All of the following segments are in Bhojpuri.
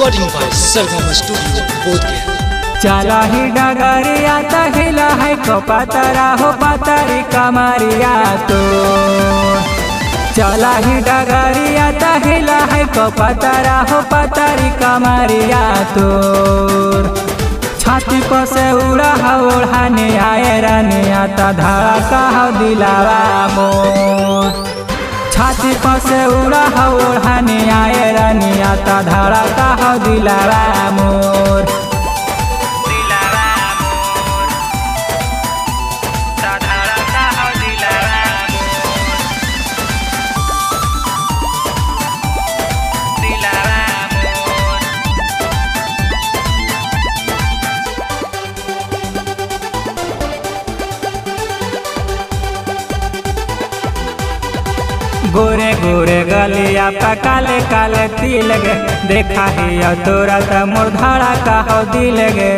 Recording by Sargam studio Bodhgaya. चला ही डगरिया तहिला है को पतरा हो पतरी कमरिया तो चला ही डगरिया तहिला है को पतरा हो पतरी कमरिया तो छाती पर से उड़ा ओढ़ाने आए रानिया ता धड़का हो दिलावा मोर छाती पर से उड़ा ओढ़ाने आए रानिया ता धड़का हो दिलावा मोर गोरे गोरे गलिया पे काले काले तिल गे देखा ही तोरा त मोर धड़ा का हो दिल गे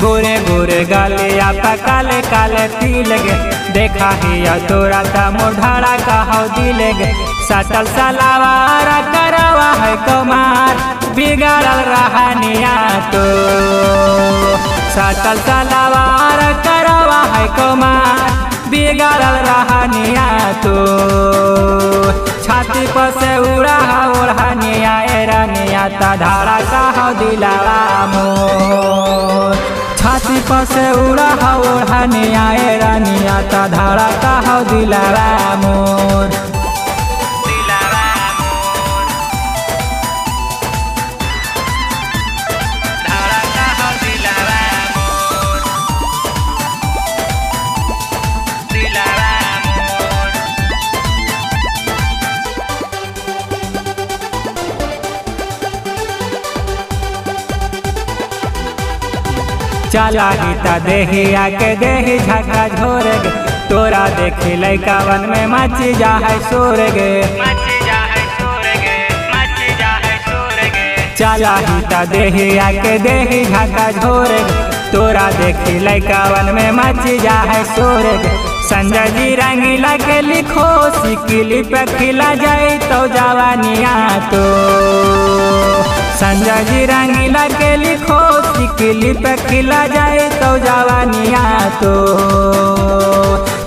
गोरे गोरे गलिया पे काले काले तिल गे देखा ही तोरा त मोर धड़ा का हो दिल गे सटल सलावार करवा है कमार बिगड़ल रहनिया तो सटल सलावार करवा है कमार बिगड़ल रहनिया तो छाती पर से उड़ा ओढ़निया रानिया ता धारा का हो दिलावा मोर छाती पर से उड़ा ओढ़निया रानिया ता धारा का हो दिलावा मोर चला गीता देही आके देही झका झोर गे तोरा देखी लैका वन में मची जा है शोर गे चला गीता देही आके देही झका झोर गे तोरा देखी लैका वन में मची जा है शोर गे संजय जी रंगीला के लिखो सिकिली पे खिला जाए तो जवानिया तो संजय जी रंगीला के लिखो सिकिली पे खिला जाए तो जवानिया तो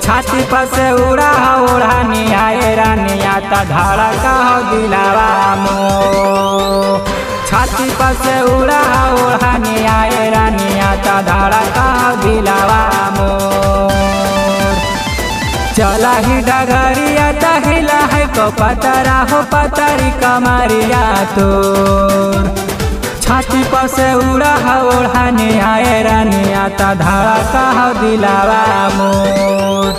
छाती पर से उड़ा ओढ़निया रानिया ता धारा का हो दिलावा मोर छाती पर से उड़ा ओढ़निया रानिया ता धारा का हो दिलावा मोर चला ही डगरिया तहिला है को पतरा हो पतरी कमरिया तो छाती पर से उड़ा ओढ़ाने आए रानिया ता धारा का हो दिलावा मोर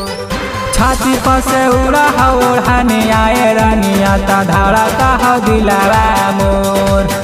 छाती पर से उड़ा ओढ़ाने आए रानिया ता धारा का हो दिलावा मोर।